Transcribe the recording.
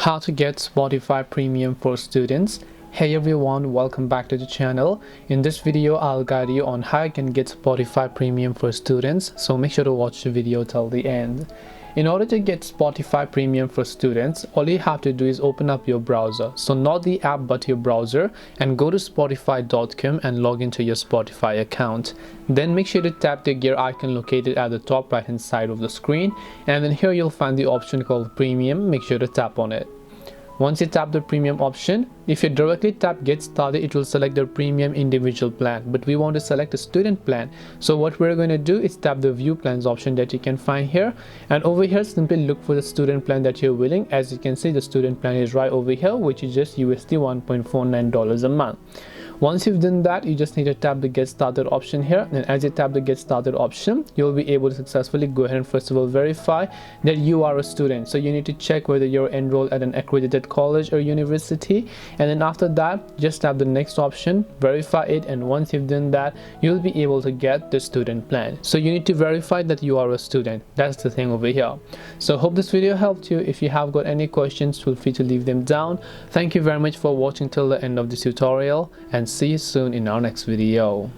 How to get Spotify Premium for students. Hey everyone, welcome back to the channel. In this video I'll guide you on how you can get Spotify Premium for students, so make sure to watch the video till the end. In order to get Spotify Premium for students, all you have to do is open up your browser, so not the app but your browser, and go to spotify.com and log into your Spotify account. Then make sure to tap the gear icon located at the top right hand side of the screen, and then here you'll find the option called Premium. Make sure to tap on it. Once you tap the premium option, if you directly tap get started, it will select the premium individual plan, but we want to select a student plan. So what we're going to do is tap the view plans option that you can find here, and over here simply look for the student plan that you're willing. As you can see, the student plan is right over here, which is just USD $1.49 a month. Once you've done that, you just need to tap the get started option here, and as you tap the get started option, you'll be able to successfully go ahead and first of all verify that you are a student. So you need to check whether you're enrolled at an accredited college or university, and then after that just tap the next option, verify it, and once you've done that, you'll be able to get the student plan. So you need to verify that you are a student. That's the thing over here. So hope this video helped you. If you have got any questions, feel free to leave them down. Thank you very much for watching till the end of this tutorial, and see you soon in our next video.